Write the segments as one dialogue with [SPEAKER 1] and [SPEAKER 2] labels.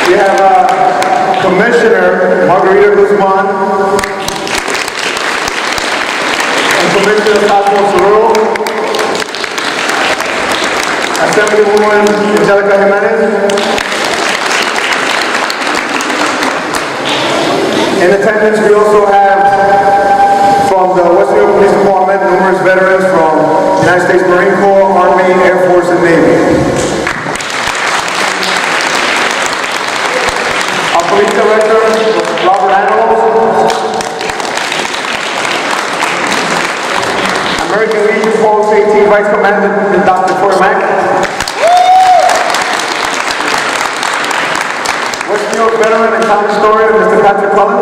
[SPEAKER 1] We have Commissioner Margarita Guzman and Commissioner Cosmo Cerullo, Assemblywoman Angelica Jimenez. In attendance, we also have from the West New York Police Department numerous veterans from United States Marine Corps, Army, Air Force, and Navy. Our Police Director, Robert Animals. American Legion Force 18 Vice Commander, Dr. Troy Mack. West New York veteran and county historian, Mr. Patrick Cullen.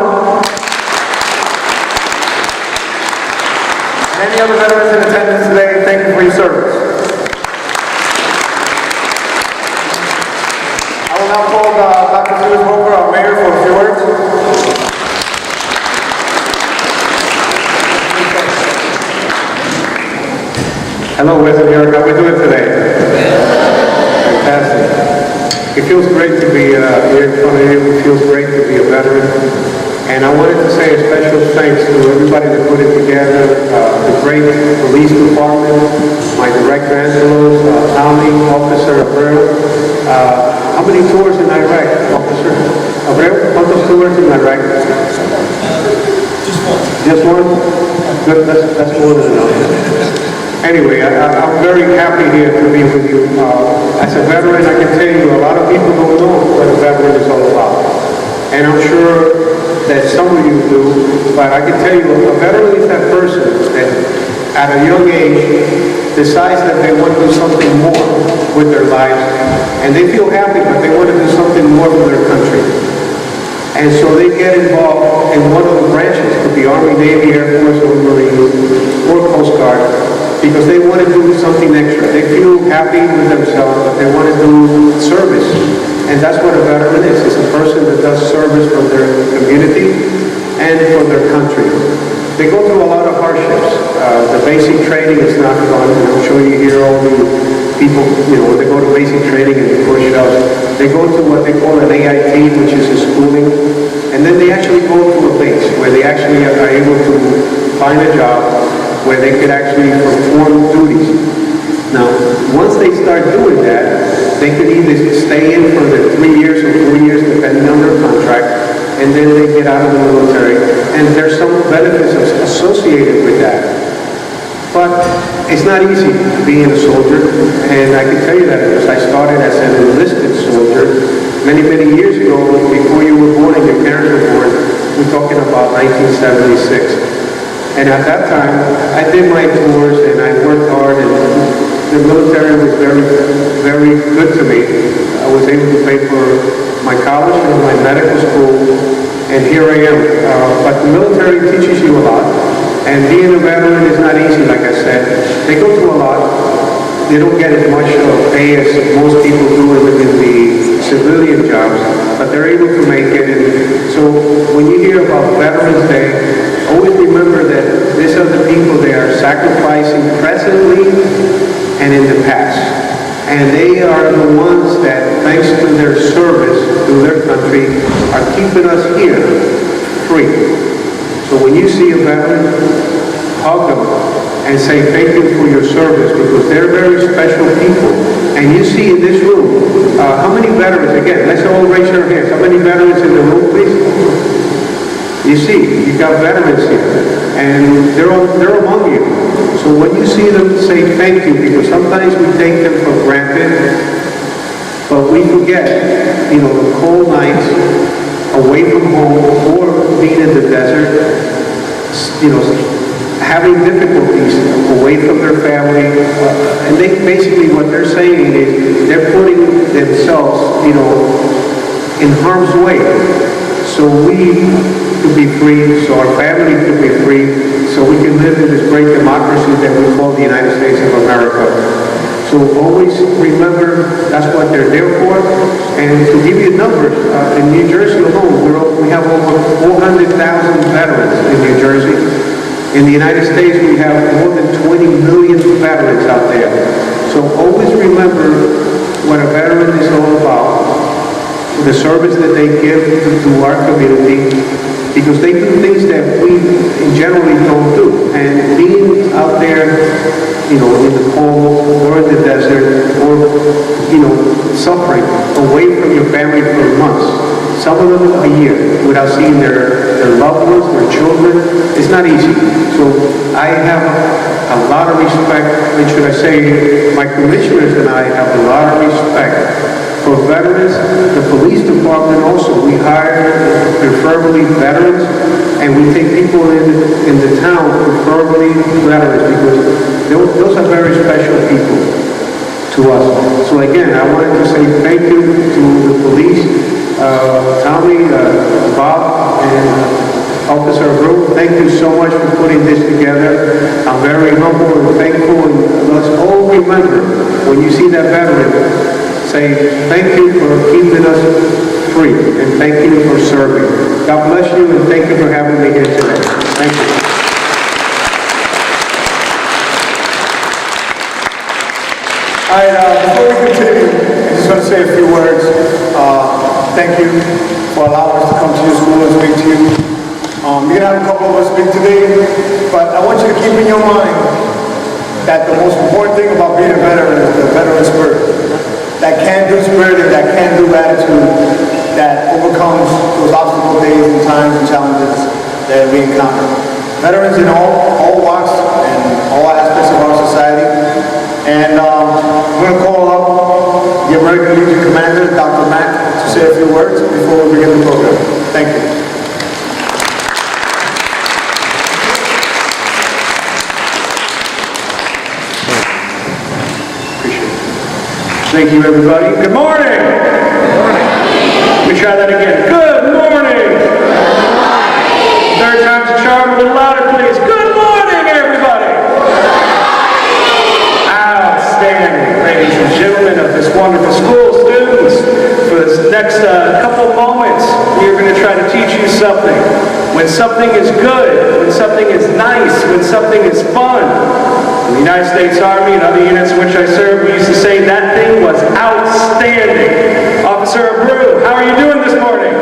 [SPEAKER 1] And any other veterans in attendance today, thank you for your service. I will now call Dr. Lewis Roper, our mayor, for a few words.
[SPEAKER 2] Hello, West New York. How are we doing today? Fantastic. It feels great to be here in front of you. It feels great to be a veteran. And I wanted to say a special thanks to everybody that put it together, the great police department, my director Angelos, Tommy, Officer Abreu. How many tours in Iraq, Officer Abreu? How many tours in Iraq? Just one? Good, that's more than enough. Anyway, I'm very happy here to be with you. As a veteran, I can tell you a lot of people don't know what a veteran is all about. And I'm sure that some of you do, but I can tell you a veteran is that person that at a young age decides that they want to do something more with their lives. And they feel happy, but they want to do something more for their country. And so they get involved in one of the branches, could be Army, Navy, Air Force, or Marines, or Coast Guard, because they want to do something extra. They feel happy with themselves, but they want to do service. And that's what a veteran is. It's a person that does service for their community and for their country. They go through a lot of hardships. The basic training is not fun. I'm sure you hear all the people, when they go to basic training and they push ups, they go to what they call an AIT, which is a schooling, and then they actually go to a base where they actually are able to find a job where they could actually perform duties. Now, once they start doing that, they could either stay in for the 3 years or 4 years, depending on their contract, and then they get out of the military, and there's some benefits associated with that. But it's not easy being a soldier, and I can tell you that because I started as an enlisted soldier many, many years ago, before you were born and your parents were born. We're talking about 1976. And at that time, I did my tours and I worked hard, and the military was very, very good to me. I was able to pay for my college and my medical school, and here I am. But the military teaches you a lot, and being a veteran is not easy, like I said. They go through a lot. They don't get as much pay as most people do within the civilian jobs, but they're able to make it. And so when you hear about Veterans Day, always remember that these are the people that are sacrificing presently and in the past. And they are the ones that, thanks to their service to their country, are keeping us here free. So when you see a veteran, hug them and say thank you for your service, because they're very special people. And you see in this room, how many veterans, again, let's all raise our hands. How many veterans in the room, please? You see, you got veterans here, and they're among you. So when you see them, say thank you, because sometimes we take them for granted, but we forget, the cold nights away from home or being in the desert, having difficulties away from their family, and they basically what they're saying is they're putting themselves, in harm's way. So we could be free, so our family could be free, so we can live in this great democracy that we call the United States of America. So always remember that's what they're there for. And to give you numbers, in New Jersey alone, we have over 400,000 veterans in New Jersey. In the United States, we have more than 20 million veterans out there. So always remember what a veteran is all about. the service that they give to our community, because they do things that we generally don't do. And being out there, in the cold, or in the desert, or, suffering away from your family for months, some of them a year, without seeing their loved ones, their children, it's not easy. So I have a lot of respect, and should I say, my commissioners and I have a lot of respect for veterans. The police department also, we hire preferably veterans, and we take people in the town, preferably veterans, because those are very special people to us. So again, I wanted to say thank you to the police, Tommy, Bob, and Officer Brew. Thank you so much for putting this together. I'm very humble and thankful, and let's all remember, when you see that veteran, say thank you for keeping us free, and thank you for serving. God bless you, and thank you for having me here today. Thank you.
[SPEAKER 1] All right, before we continue, I just want to say a few words. Thank you for allowing us to come to your school and speak to you. You're going to have a couple of us speak today, but I want you to keep in your mind that the most important thing about being a veteran is the veteran spirit. That can-do spirit and that can-do attitude that overcomes those obstacle days and times and challenges that we encounter. Veterans in all walks and all aspects of our society. And I'm going to call up the American Legion Commander, Dr. Mack, to say a few words before we begin the program. Thank you.
[SPEAKER 2] Thank you, everybody. Good morning. Good morning. Let me try that again. Good morning. Third time's a charm. A little louder, please. Good morning, everybody. Outstanding, ladies and gentlemen of this wonderful school, students. For this next couple of moments, we are going to try to teach you something. When something is good, when something is nice, when something is fun. In the United States Army and other units in which I served, we used to say that thing was outstanding. Officer Abreu, how are you doing this morning?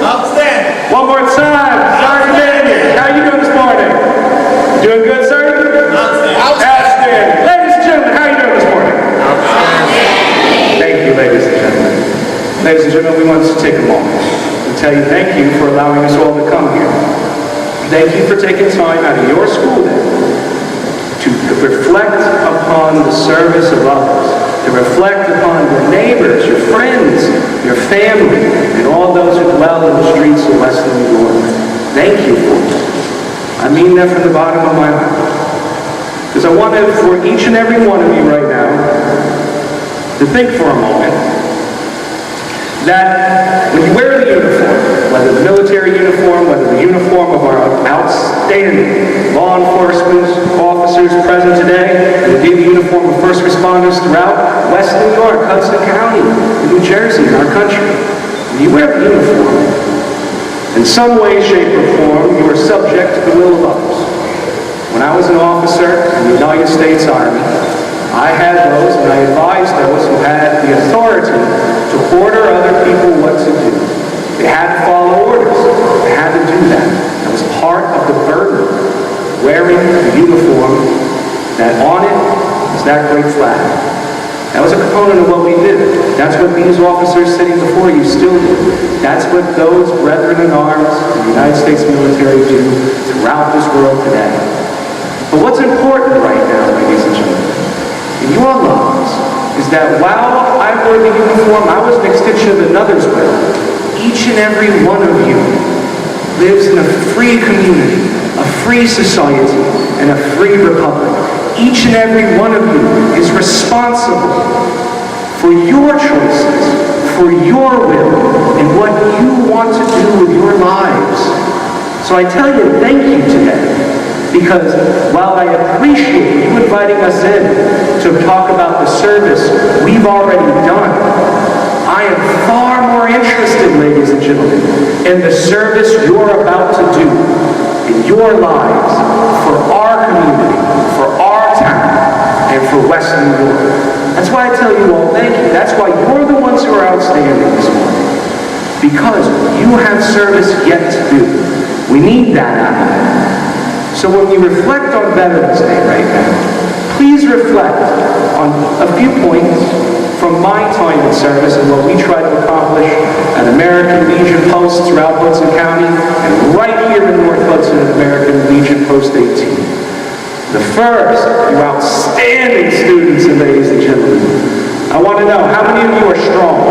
[SPEAKER 3] Outstanding.
[SPEAKER 2] One more time. Sergeant Daniel, how are you doing this morning? Doing good, sir?
[SPEAKER 3] Outstanding.
[SPEAKER 2] Outstanding. Ladies and gentlemen, how are you doing this morning?
[SPEAKER 3] Outstanding.
[SPEAKER 2] Thank you, ladies and gentlemen. Ladies and gentlemen, we want to take a moment and tell you thank you for allowing us all to come here. Thank you for taking time out of your school day to reflect upon the service of others, to reflect upon your neighbors, your friends, your family, and all those who dwell in the streets of Western New York. Thank you for it. I mean that from the bottom of my heart. Because I want for each and every one of you right now to think for a moment that when you wear the uniform, whether the military uniform, whether the uniform of our outstanding law enforcement officers present today, and indeed the uniform of first responders throughout West New York, Hudson County, and New Jersey, in our country, when you wear the uniform, in some way, shape, or form, you are subject to the will of others. When I was an officer in the United States Army, I had those, and I advised those who had the authority to order other people what to do. They had to follow orders. They had to do that. That was part of the burden of wearing the uniform that on it was that great flag. That was a component of what we did. That's what these officers sitting before you still do. That's what those brethren in arms in the United States military do throughout this world today. But what's important right now, ladies and gentlemen, in your lives, is that while I wore the uniform, I was an extension of another's will. Each and every one of you lives in a free community, a free society, and a free republic. Each and every one of you is responsible for your choices, for your will, and what you want to do with your lives. So I tell you, thank you today. Because while I appreciate you inviting us in to talk about the service we've already done, I am far more interested, ladies and gentlemen, in the service you're about to do in your lives for our community, for our town, and for West New York. That's why I tell you all thank you. That's why you're the ones who are outstanding this morning.
[SPEAKER 4] because you have service yet to do. We need that out of it. So when we reflect on Veterans Day right now, please reflect on a few points from my time in service and what we try to accomplish at American Legion posts throughout Hudson County and right here in North Hudson at American Legion Post 18. The first, you outstanding students and ladies and gentlemen, I want to know how many of you are strong?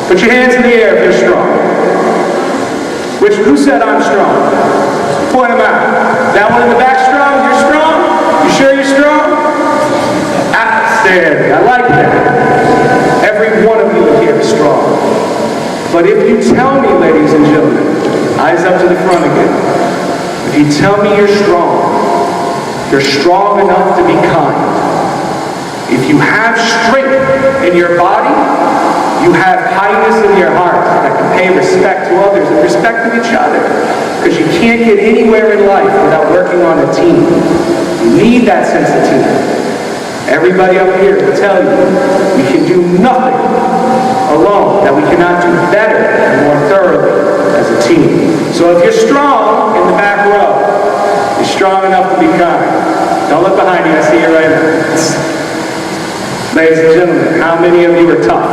[SPEAKER 4] Put your hands in the air if you're strong. Who said I'm strong? Point them out. That one in the back strong? You're strong? You sure you're strong? Outstanding. I like that. Every one of you here is strong. But if you tell me, ladies and gentlemen, eyes up to the front again, if you tell me you're strong enough to be kind. If you have strength in your body, you have kindness in your heart that can pay respect to others and respect to each other. Because you can't get anywhere in life without working on a team. You need that sense of team. Everybody up here will tell you we can do nothing alone, that we cannot do better and more thoroughly as a team. So if you're strong in the back row, you're strong enough to be kind. Don't look behind you, I see you right now. Ladies and gentlemen, how many of you are tough?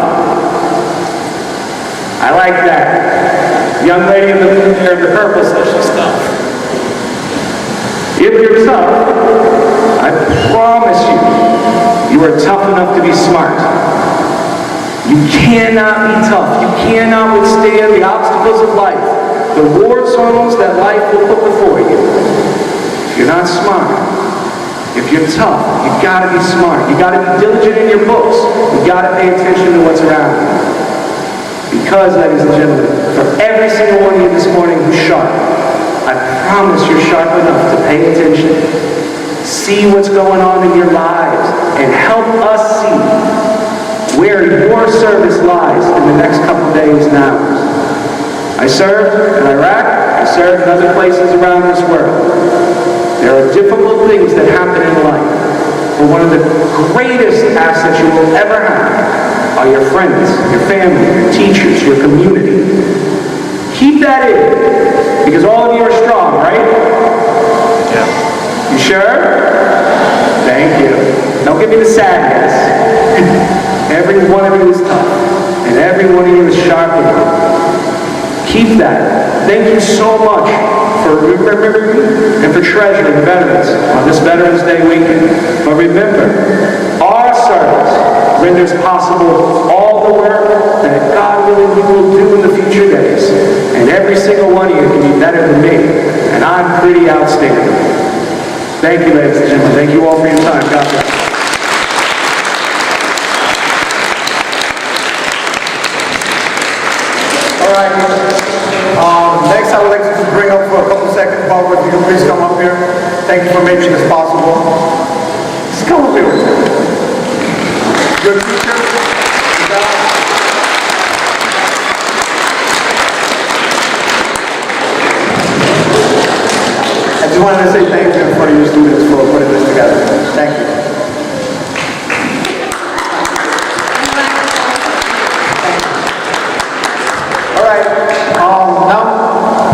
[SPEAKER 4] I like that. Young lady in the purple says she's tough. If you're tough, I promise you are tough enough to be smart. You cannot be tough. You cannot withstand the obstacles of life, the war zones that life will put before you. If you're not smart, if you're tough, you've got to be smart. You've got to be diligent in your books. You've got to pay attention to what's around you. Because, ladies and gentlemen, for every single one of you this morning who's sharp, I promise you're sharp enough to pay attention, see what's going on in your lives, and help us see where your service lies in the next couple days and hours. I served in Iraq. I served in other places around this world. There are difficult things that happen in life, but one of the greatest assets you will ever have are your friends, your family, your teachers, your community. Keep that in, because all of you are strong, right? Yeah. You sure? Thank you. Don't give me the sadness. Every one of you is tough, and every one of you is sharp enough. Keep that. Thank you so much for remembering and for treasuring veterans on this Veterans Day weekend. But remember, our service renders possible all the work that God willing we will do in the future days. And every single one of you can be better than me. And I'm pretty outstanding. Thank you, ladies and gentlemen. Thank you all for your time. God bless.
[SPEAKER 1] All right. Next, I would like to just bring up for a couple seconds, Barbara, if you can please come up here. Thank you for making this possible. Just come up here. Your teacher. I just wanted to say thank you in front of your students for putting this together. Thank you. All right. Now,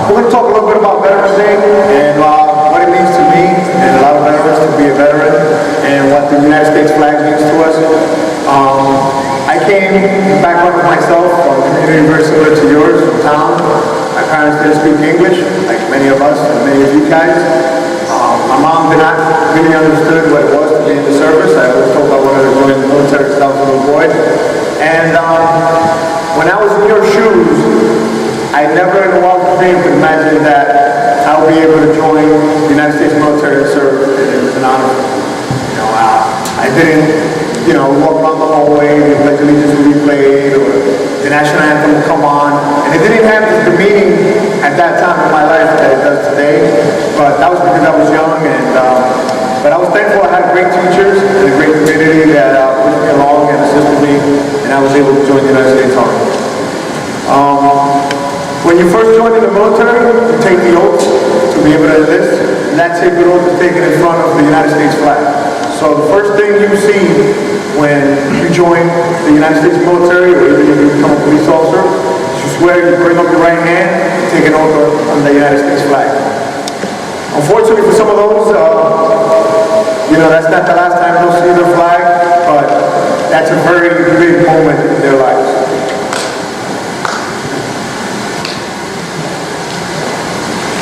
[SPEAKER 1] we're going to talk a little bit about Veterans Day and what it means to me and a lot of veterans to be a veteran and what the United States flag means to us. I came back with myself from a community very similar to yours, from town. My parents didn't speak English, like many of us and many of you guys. My mom did not really understand what it was to be in the service. I always told I wanted to join the military since I was a little boy. And when I was in your shoes, I never in a wildest dream could imagine that I would be able to join the United States military and serve. It was an honor. I didn't, walk around the hallway, the Pledge of Allegiance would be played, or the national anthem would come on. And it didn't have the meaning at that time in my life that it does today. But that was because I was young, but I was thankful I had great teachers and a great community that pushed me along and assisted me, and I was able to join the United States Army. When you first join in the military, you take the oath to be able to enlist, and that sacred oath is taken in front of the United States flag. So the first thing you see when you join the United States military, or even if you become a police officer, is you swear, you bring up your right hand, take an oath on the United States flag. Unfortunately for some of those, that's not the last time they'll see the flag, but that's a very big moment in their lives.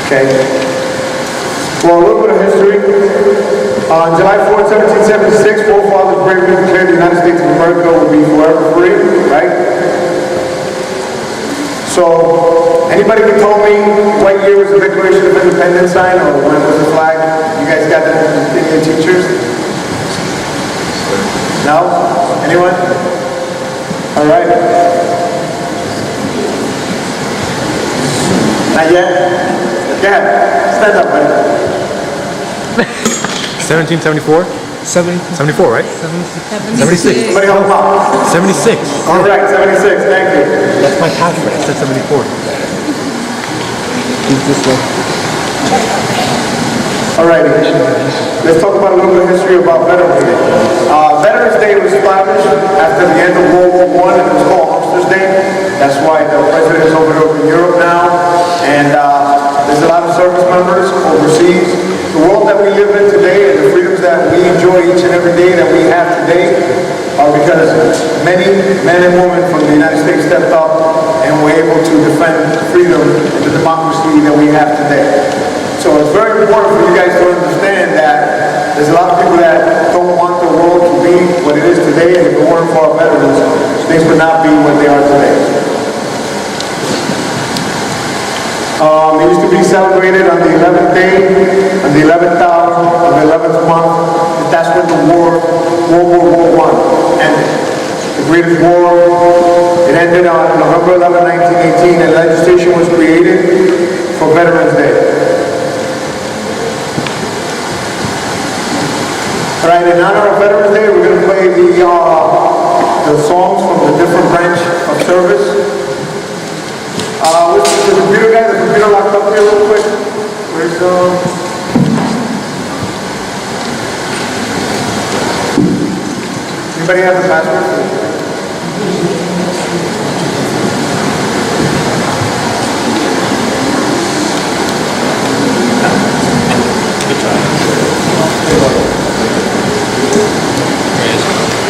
[SPEAKER 1] Okay. Well, a little bit of history. On July 4th, 1776, forefathers bravely declared the United States of America would be forever free, right? So, anybody can tell me what year was the Declaration of Independence signed, or when was the flag? You guys got that in your teachers? No? Anyone? All right. Not yet? Go ahead. Stand up, buddy.
[SPEAKER 5] 1774? 74, right? 76.
[SPEAKER 1] Somebody help him out.
[SPEAKER 5] 76.
[SPEAKER 1] All right, 76. Thank you.
[SPEAKER 5] That's my password. It said 74.
[SPEAKER 1] All righty. Let's talk about a little bit of history about Veterans Day. Veterans Day was established after the end of World War I, and it was called Officers Day. That's why the president is over in Europe now, and there's a lot of service members overseas. The world that we live in today and the freedoms that we enjoy each and every day that we have today are because many men and women from the United States stepped up and were able to defend freedom and the democracy that we have today. So it's very important for you guys to understand that there's a lot of people that don't want the world to be what it is today, and if it weren't for our veterans, things would not be what they are today. It used to be celebrated on the 11th day, on the 11th hour, on the 11th month. That's when the World War I ended. The greatest war, it ended on November 11, 1918, and legislation was created for Veterans Day. All right, in honor of Veterans Day, we're going to play the songs from the different branch of service. What's the computer guy? The computer locked up here real quick. Where's anybody have the password?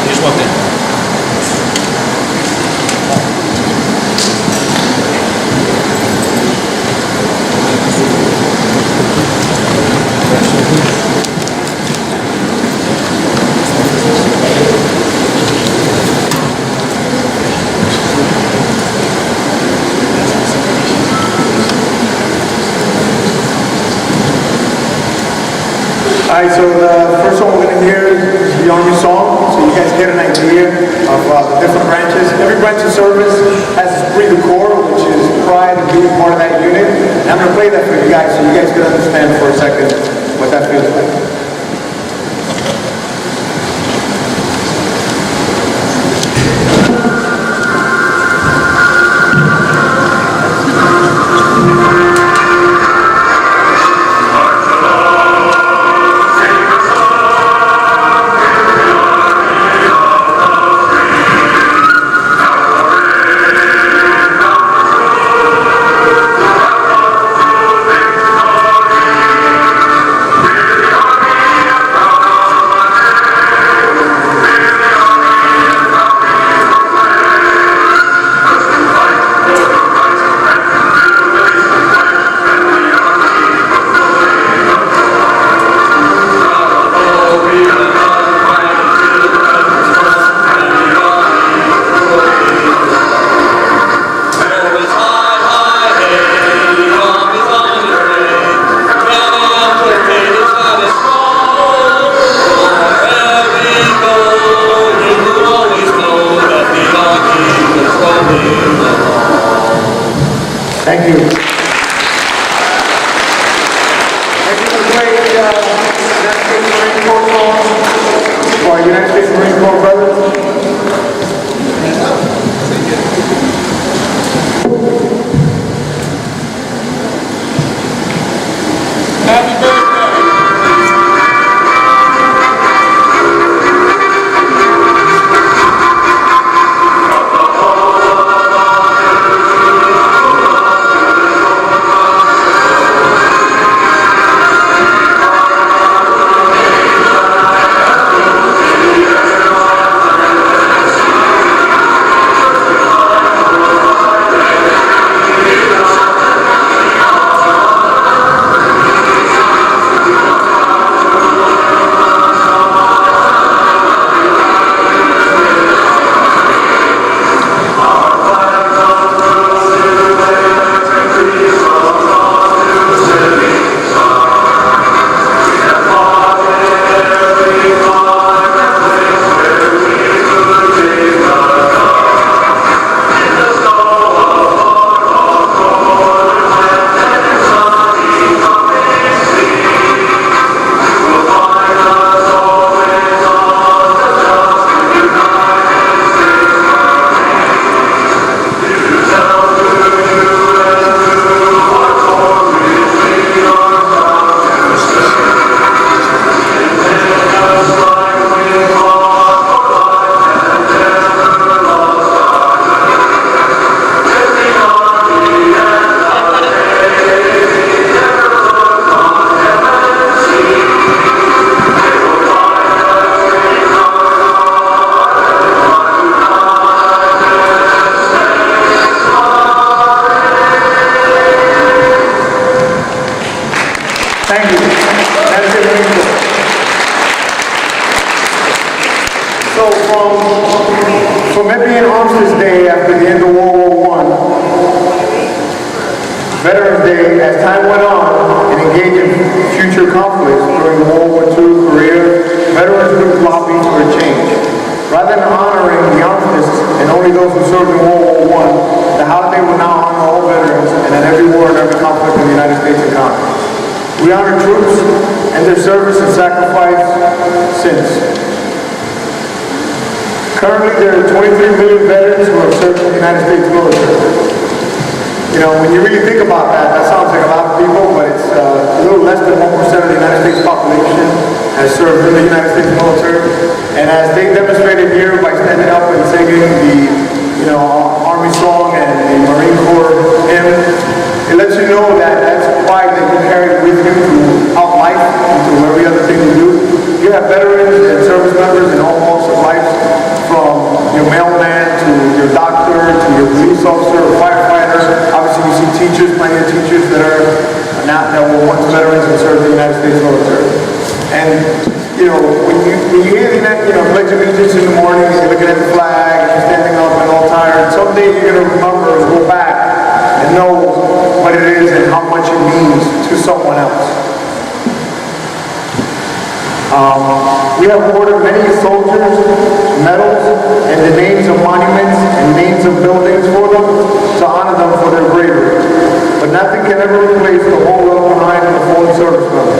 [SPEAKER 3] Just walked in.
[SPEAKER 1] All right, so the first song we're going to hear is the Army song, so you guys get an idea of the different branches. Every branch of service has its breed of corps, which is pride of being part of that unit. And I'm going to play that for you guys so you guys can understand for a second what that feels like. Thank you. Thank you for playing the United States Marine Corps song for our United States Marine Corps brothers. Happy birthday. Veterans Day, as time went on and engaged in future conflicts during World War II, Korea, veterans groups lobbied for a change. Rather than honoring the armistice and only those who served in World War I, the holiday will now honor all veterans and in every war and every conflict in the United States encountered. We honor troops and their service and sacrifice since. Currently, there are 23 million veterans who have served in the United States military. You know, when you really think about that, that sounds like a lot of people, but it's a little less than 1% of the United States population has served in the United States military. And as they demonstrated here by standing up and singing the, Army song and the Marine Corps hymn, it lets you know that that's pride that you carry with you throughout life and through every other thing you do. You have veterans and service members in all walks of life, from your mailman to your doctor to your police officer or firefighter. Obviously, you see teachers, plenty of teachers that were once veterans and served in the United States military. And when you hear the Pledge of Allegiance in the morning, and you're looking at the flag, and you're standing up and all tired, someday you're going to remember and go back and know what it is and how much it means to someone else. We have awarded many soldiers medals and the names of monuments and names of buildings for them to honor them for their bravery. But nothing can ever replace the whole left behind of the fallen service member.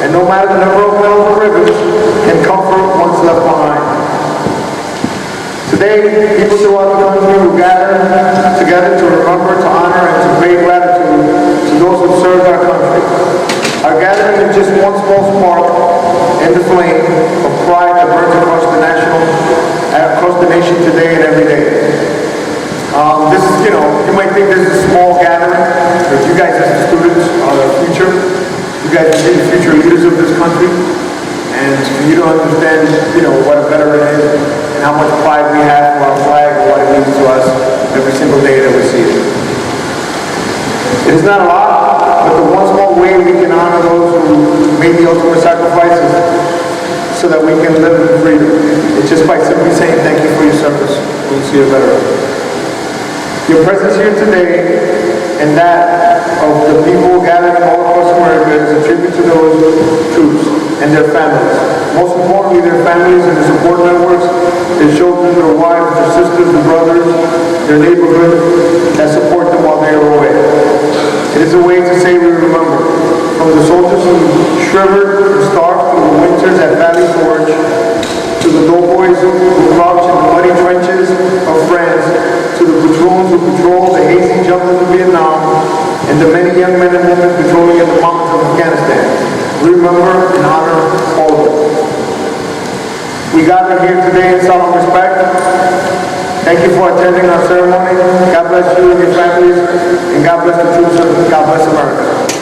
[SPEAKER 1] And no matter the number of medals or ribbons, can comfort one's left behind. Today, people throughout the country will gather together to remember, to honor, and to pay gratitude to those who served our country. Our gathering is just one small spark in the flame of pride that burns across the nation today and every day. This is, you might think this is a small gathering, but you guys as the students are the future. You guys will be the future leaders of this country. And for you to understand, what a veteran is and how much pride we have for our flag and what it means to us every single day that we see it. It is not a lot, but the one small way we can honor those who made the ultimate sacrifices so that we can live in freedom. It's just by simply saying thank you for your service. We'll see you better. Your presence here today and that of the people gathered all across America is a tribute to those troops and their families. Most importantly, their families and their support networks, their children, their wives, their sisters, their brothers, their neighborhood that support them while they are away. It is a way to say we remember. From the soldiers who shivered and starved through the winters at Valley Forge, to the doughboys who crouched in the muddy trenches of France, to the patroons who patrolled the hazy jungles of Vietnam, and the many young men and women patrolling in the mountains of Afghanistan. We remember and honor all of them. We gather here today in solemn respect. Thank you for attending our ceremony. God bless you and your families, and God bless the troops, and God bless America.